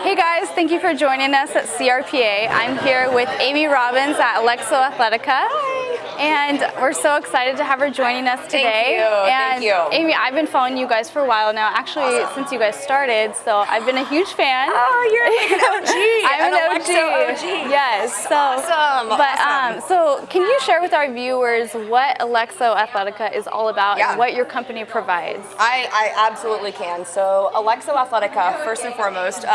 Hey guys, thank you for joining us at CRPA. I'm here with Amy Robbins at Alexo Athletica. And we're so excited to have her joining us today. Thank you. Amy, I've been following you guys for a while now, actually since you guys started, so I've been a huge fan. Oh, you're like an OG. I'm an OG. Yes. So, awesome. But so can you share with our viewers what Alexo Athletica is all about and what your company provides? I absolutely can. So Alexo Athletica, first and foremost,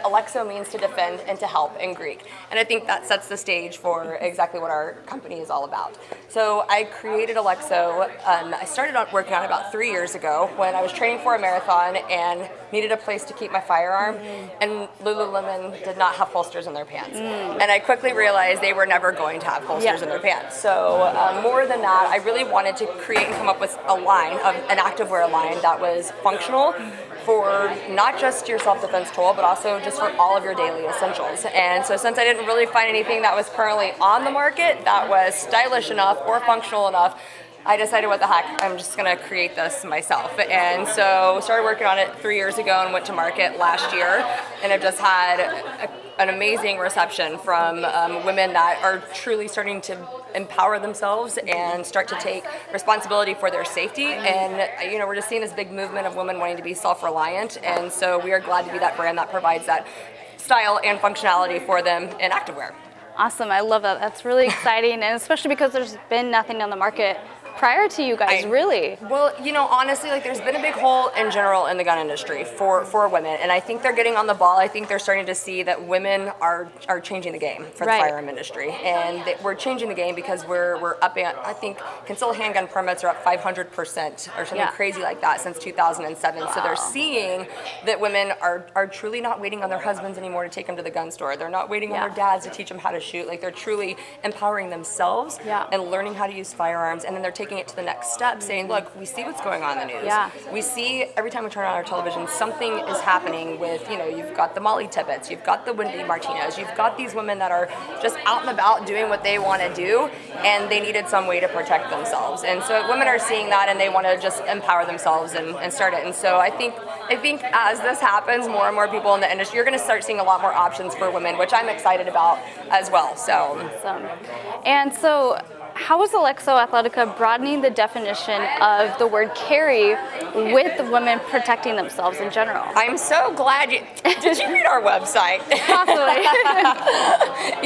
Alexo means to defend and to help in Greek. And I think that sets the stage for exactly what our company is all about. So I created Alexo, I started working on it about 3 years ago when I was training for a marathon and needed a place to keep my firearm, and Lululemon did not have holsters in their pants. And I quickly realized they were never going to have holsters in their pants. So more than that, I really wanted to create and come up with a line, an activewear line that was functional for not just your self-defense tool, but also just for all of your daily essentials. And so since I didn't really find anything that was currently on the market that was stylish enough or functional enough, I decided, what the heck, I'm just gonna create this myself. And so started working on it 3 years ago and went to market last year, and I've just had an amazing reception from women that are truly starting to empower themselves and start to take responsibility for their safety. And we're just seeing this big movement of women wanting to be self-reliant, and so we are glad to be that brand that provides that style and functionality for them in activewear. Awesome, I love that. That's really exciting, and especially because there's been nothing on the market prior to you guys, really. Well, honestly, there's been a big hole in general in the gun industry for women, and I think they're getting on the ball. I think they're starting to see that women are changing the game for the firearm industry, and we're changing the game because we're upping. I think concealed handgun permits are up 500% or something crazy like that since 2007. Wow. So they're seeing that women are truly not waiting on their husbands anymore to take them to the gun store. They're not waiting on their dads to teach them how to shoot. They're truly empowering themselves and learning how to use firearms, and then they're taking it to the next step, saying, look, we see what's going on in the news. We see every time we turn on our television, something is happening with, you've got the Molly Tibbetts, you've got the Wendy Martinez, you've got these women that are just out and about doing what they want to do, and they needed some way to protect themselves. And so women are seeing that, and they want to just empower themselves and start it. And so I think as this happens, more and more people in the industry, you're going to start seeing a lot more options for women, which I'm excited about as well. So awesome. And so how is Alexo Athletica broadening the definition of the word carry with women protecting themselves in general? I'm so glad did you read our website? Possibly.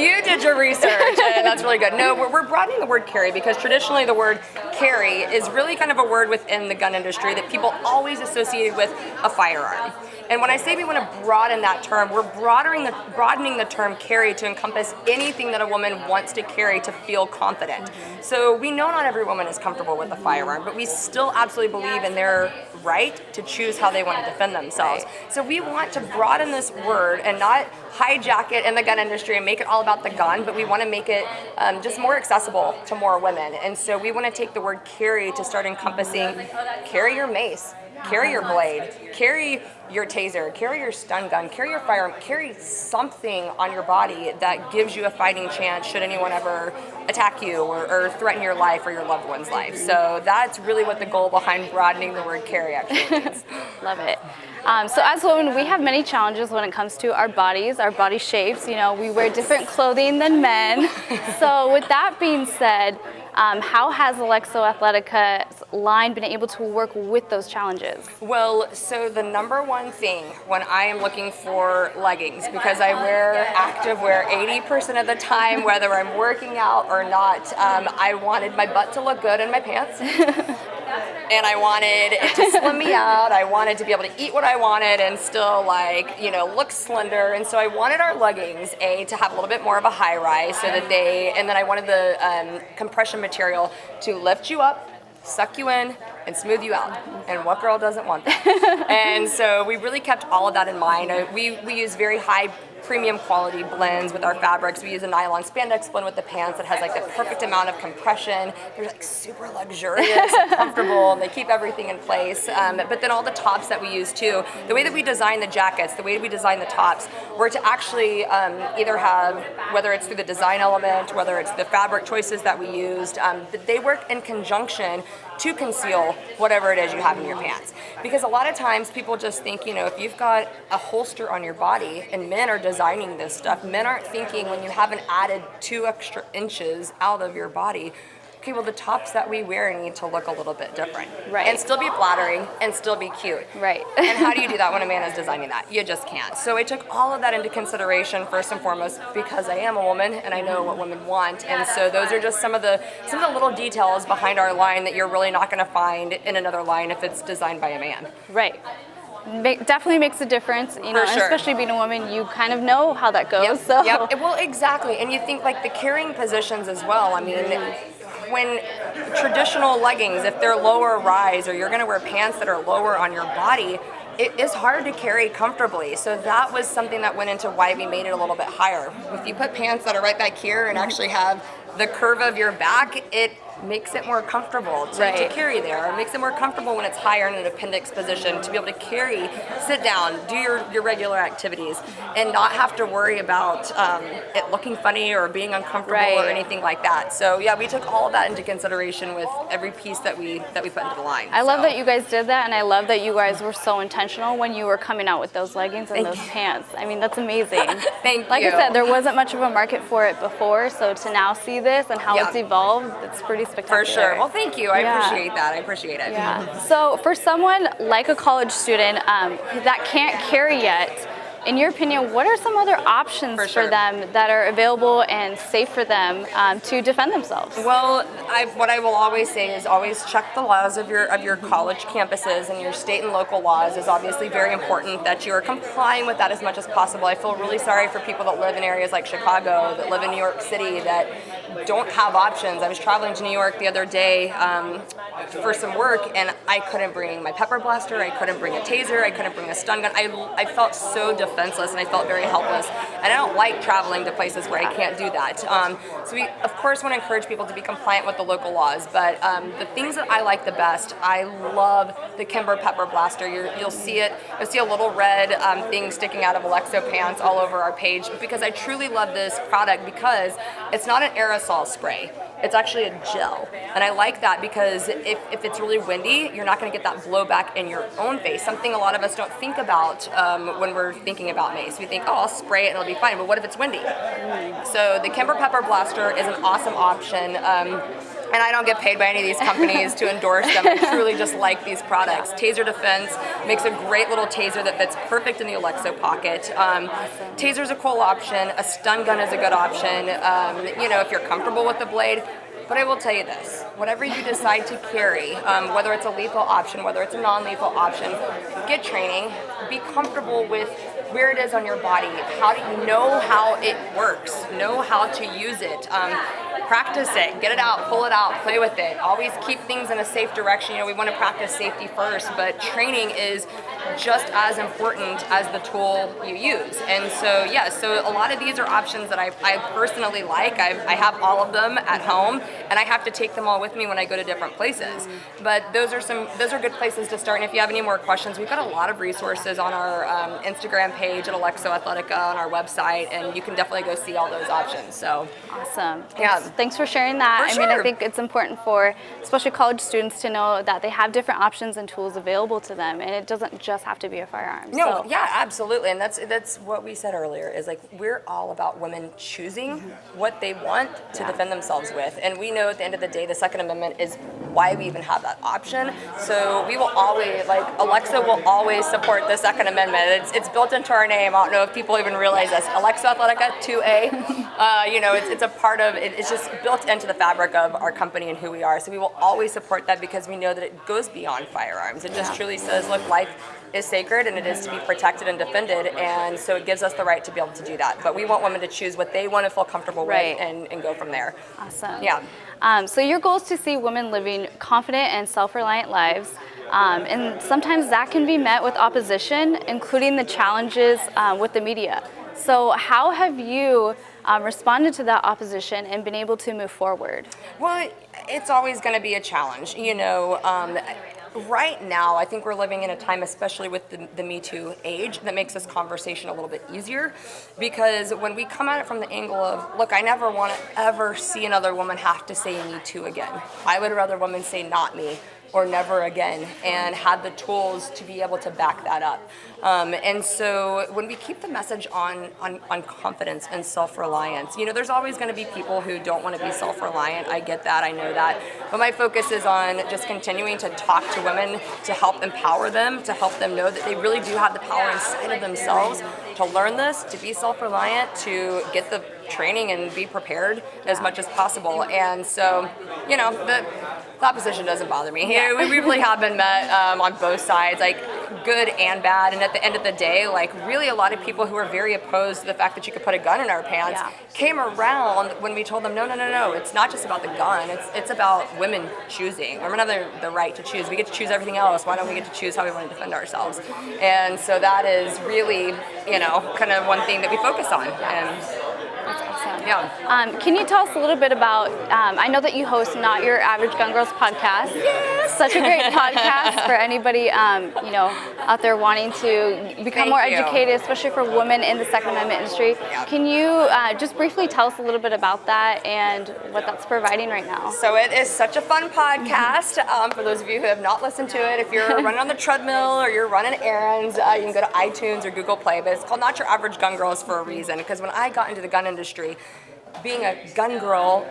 You did your research, and that's really good. No, we're broadening the word carry because traditionally the word carry is really kind of a word within the gun industry that people always associated with a firearm. And when I say we want to broaden that term, we're broadening the term carry to encompass anything that a woman wants to carry to feel confident. So we know not every woman is comfortable with a firearm, but we still absolutely believe in their right to choose how they want to defend themselves. So we want to broaden this word and not hijack it in the gun industry and make it all about the gun, but we want to make it just more accessible to more women. And so we want to take the word carry to start encompassing carry your mace, carry your blade, carry your taser, carry your stun gun, carry your firearm, carry something on your body that gives you a fighting chance should anyone ever attack you or threaten your life or your loved one's life. So that's really what the goal behind broadening the word carry actually is. Love it. So as women, we have many challenges when it comes to our bodies, our body shapes. We wear different clothing than men. So with that being said, how has Alexo Athletica's line been able to work with those challenges? Well, so the number one thing when I am looking for leggings, because I wear activewear 80% of the time, whether I'm working out or not, I wanted my butt to look good in my pants. And I wanted it to slim me out. I wanted to be able to eat what I wanted and still look slender. And so I wanted our leggings, to have a little bit more of a high rise and then I wanted the compression material to lift you up, suck you in, and smooth you out. And what girl doesn't want that? And so we really kept all of that in mind. We use very high premium quality blends with our fabrics. We use a nylon spandex blend with the pants that has like the perfect amount of compression. They're like super luxurious and comfortable, and they keep everything in place. But then all the tops that we use too, the way that we design the jackets, the way we design the tops, were to actually either have, whether it's through the design element, whether it's the fabric choices that we used, they work in conjunction to conceal whatever it is you have in your pants. Because a lot of times people just think, you know, if you've got a holster on your body, and men are designing this stuff, men aren't thinking when you haven't added 2 extra inches out of your body, okay, well, the tops that we wear need to look a little bit different. Right. And still be flattering and still be cute. Right. And how do you do that when a man is designing that? You just can't. So I took all of that into consideration first and foremost because I am a woman and I know what women want. And so those are just some of the little details behind our line that you're really not going to find in another line if it's designed by a man. Right. Definitely makes a difference, you know, For sure. and especially being a woman, you kind of know how that goes. Yep. So. Yep. Well, exactly. And you think like the carrying positions as well. I mean, when traditional leggings, if they're lower rise or you're going to wear pants that are lower on your body, it is hard to carry comfortably. So that was something that went into why we made it a little bit higher. If you put pants that are right back here and actually have the curve of your back, it makes it more comfortable to carry there. It makes it more comfortable when it's higher in an appendix position to be able to carry, sit down, do your regular activities, and not have to worry about it looking funny or being uncomfortable or anything like that. So yeah, we took all of that into consideration with every piece that we put into the line. I love that you guys did that, and I love that you guys were so intentional when you were coming out with those leggings and those pants. I mean, that's amazing. Thank Like you. I said, there wasn't much of a market for it before, so to now see this and how it's evolved, it's pretty spectacular. For sure. Well, thank you. I appreciate that. I appreciate it. Yeah. So for someone like a college student that can't carry yet, in your opinion, what are some other options for them that are available and safe for them to defend themselves? Well, what I will always say is always check the laws of your college campuses, and your state and local laws is obviously very important that you are complying with that as much as possible. I feel really sorry for people that live in areas like Chicago, that live in New York City, that don't have options. I was traveling to New York the other day for some work, and I couldn't bring my pepper blaster, I couldn't bring a taser, I couldn't bring a stun gun. I felt so defenseless and I felt very helpless, and I don't like traveling to places where I can't do that. So we of course want to encourage people to be compliant with the local laws, but the things that I like the best, I love the Kimber Pepper Blaster. You'll see a little red thing sticking out of Alexo pants all over our page, because I truly love this product because it's not an aerosol spray. It's actually a gel, and I like that because if it's really windy, you're not going to get that blowback in your own face, something a lot of us don't think about when we're thinking about mace. We think, oh, I'll spray it and it'll be fine, but what if it's windy? So the Kimber Pepper Blaster is an awesome option. And I don't get paid by any of these companies to endorse them. I truly just like these products. Taser Defense makes a great little taser that fits perfect in the Alexo pocket. Taser's a cool option. A stun gun is a good option. If you're comfortable with the blade. But I will tell you this, whatever you decide to carry, whether it's a lethal option, whether it's a non-lethal option, get training, be comfortable with where it is on your body, how do you know how it works, know how to use it, practice it, get it out, pull it out, play with it, always keep things in a safe direction. We want to practice safety first, but training is just as important as the tool you use. And so, so a lot of these are options that I personally like. I have all of them at home, and I have to take them all with me when I go to different places. But those are good places to start. And if you have any more questions, we've got a lot of resources on our Instagram page at Alexo Athletica on our website, and you can definitely go see all those options. So awesome. Yeah. Thanks for sharing that. For I mean, sure. I think it's important for especially college students to know that they have different options and tools available to them, and it doesn't just have to be a firearm. No, yeah, absolutely. And that's what we said earlier, is like we're all about women choosing what they want to defend themselves with. And we know at the end of the day, the Second Amendment is why we even have that option. So we will always, like Alexa will always support the Second Amendment. It's built into our name. I don't know if people even realize this. Alexa Athletica 2A. It's a part of it. It's just built into the fabric of our company and who we are. So we will always support that because we know that it goes beyond firearms. It just truly says, look, life is sacred and it is to be protected and defended, and so it gives us the right to be able to do that. But we want women to choose what they want to feel comfortable with and go from there. Awesome. Yeah. So your goal is to see women living confident and self-reliant lives. And sometimes that can be met with opposition, including the challenges with the media. So how have you responded to that opposition and been able to move forward? Well, it's always going to be a challenge. Right now, I think we're living in a time, especially with the Me Too age, that makes this conversation a little bit easier, because when we come at it from the angle of, look, I never want to ever see another woman have to say Me Too again. I would rather women say not me or never again, and have the tools to be able to back that up. And so when we keep the message on confidence and self-reliance, there's always going to be people who don't want to be self-reliant. I get that, I know that. But my focus is on just continuing to talk to women, to help empower them, to help them know that they really do have the power inside of themselves to learn this, to be self-reliant, to get the training and be prepared as much as possible. And so, the opposition doesn't bother me. We really have been met on both sides, like good and bad. And at the end of the day, like really a lot of people who are very opposed to the fact that you could put a gun in our pants came around when we told them, no, it's not just about the gun. It's about women choosing. Women have the right to choose. We get to choose everything else. Why don't we get to choose how we want to defend ourselves? And so that is really, kind of one thing that we focus on. And that's awesome. Yeah. Can you tell us a little bit about, I know that you host Not Your Average Gun Girls podcast. Yes. Such a great podcast for anybody, out there wanting to become more educated, especially for women in the Second Amendment industry. Yeah. Can you just briefly tell us a little bit about that and what that's providing right now? So it is such a fun podcast. For those of you who have not listened to it, if you're running on the treadmill or you're running errands, you can go to iTunes or Google Play. But it's called Not Your Average Gun Girls for a reason. Because when I got into the gun industry, being a gun girl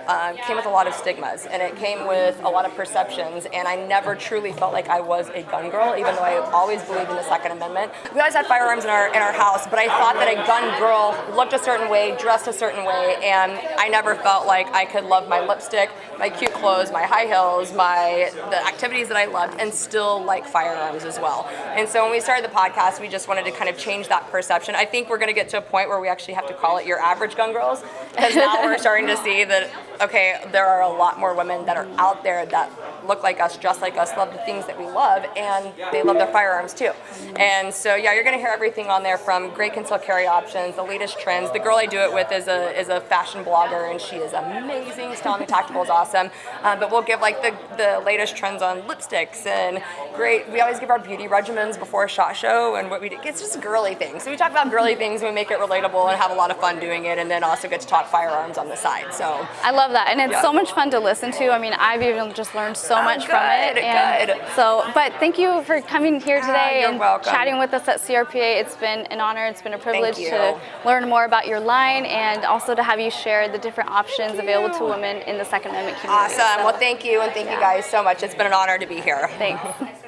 came with a lot of stigmas, and it came with a lot of perceptions, and I never truly felt like I was a gun girl, even though I always believed in the Second Amendment. We always had firearms in our house, but I thought that a gun girl looked a certain way, dressed a certain way, and I never felt like I could love my lipstick, my cute clothes, my high heels, the activities that I loved, and still like firearms as well. And so when we started the podcast, we just wanted to kind of change that perception. I think we're going to get to a point where we actually have to call it Your Average Gun Girls, because now we're starting to see that, okay, there are a lot more women that are out there that look like us, dress like us, love the things that we love, and they love their firearms too. And so, yeah, you're going to hear everything on there, from great concealed carry options, the latest trends. The girl I do it with is a fashion blogger, and she is amazing. Styling Tactical is awesome. But we'll give like the latest trends on lipsticks, and great. We always give our beauty regimens before a SHOT Show, and what we do. It's just girly things. So we talk about girly things, and we make it relatable and have a lot of fun doing it, and then also get to talk firearms on the side. So I love that, and it's so much fun to listen to. I mean, I've even just learned so much from it. Good. So, but thank you for coming here today and welcome. chatting with us at CRPA. It's been an honor. It's been a privilege to learn more about your line, and also to have you share the different options available to women in the Second Amendment community. Awesome. So, well, thank you, and thank you guys so much. It's been an honor to be here. Thanks.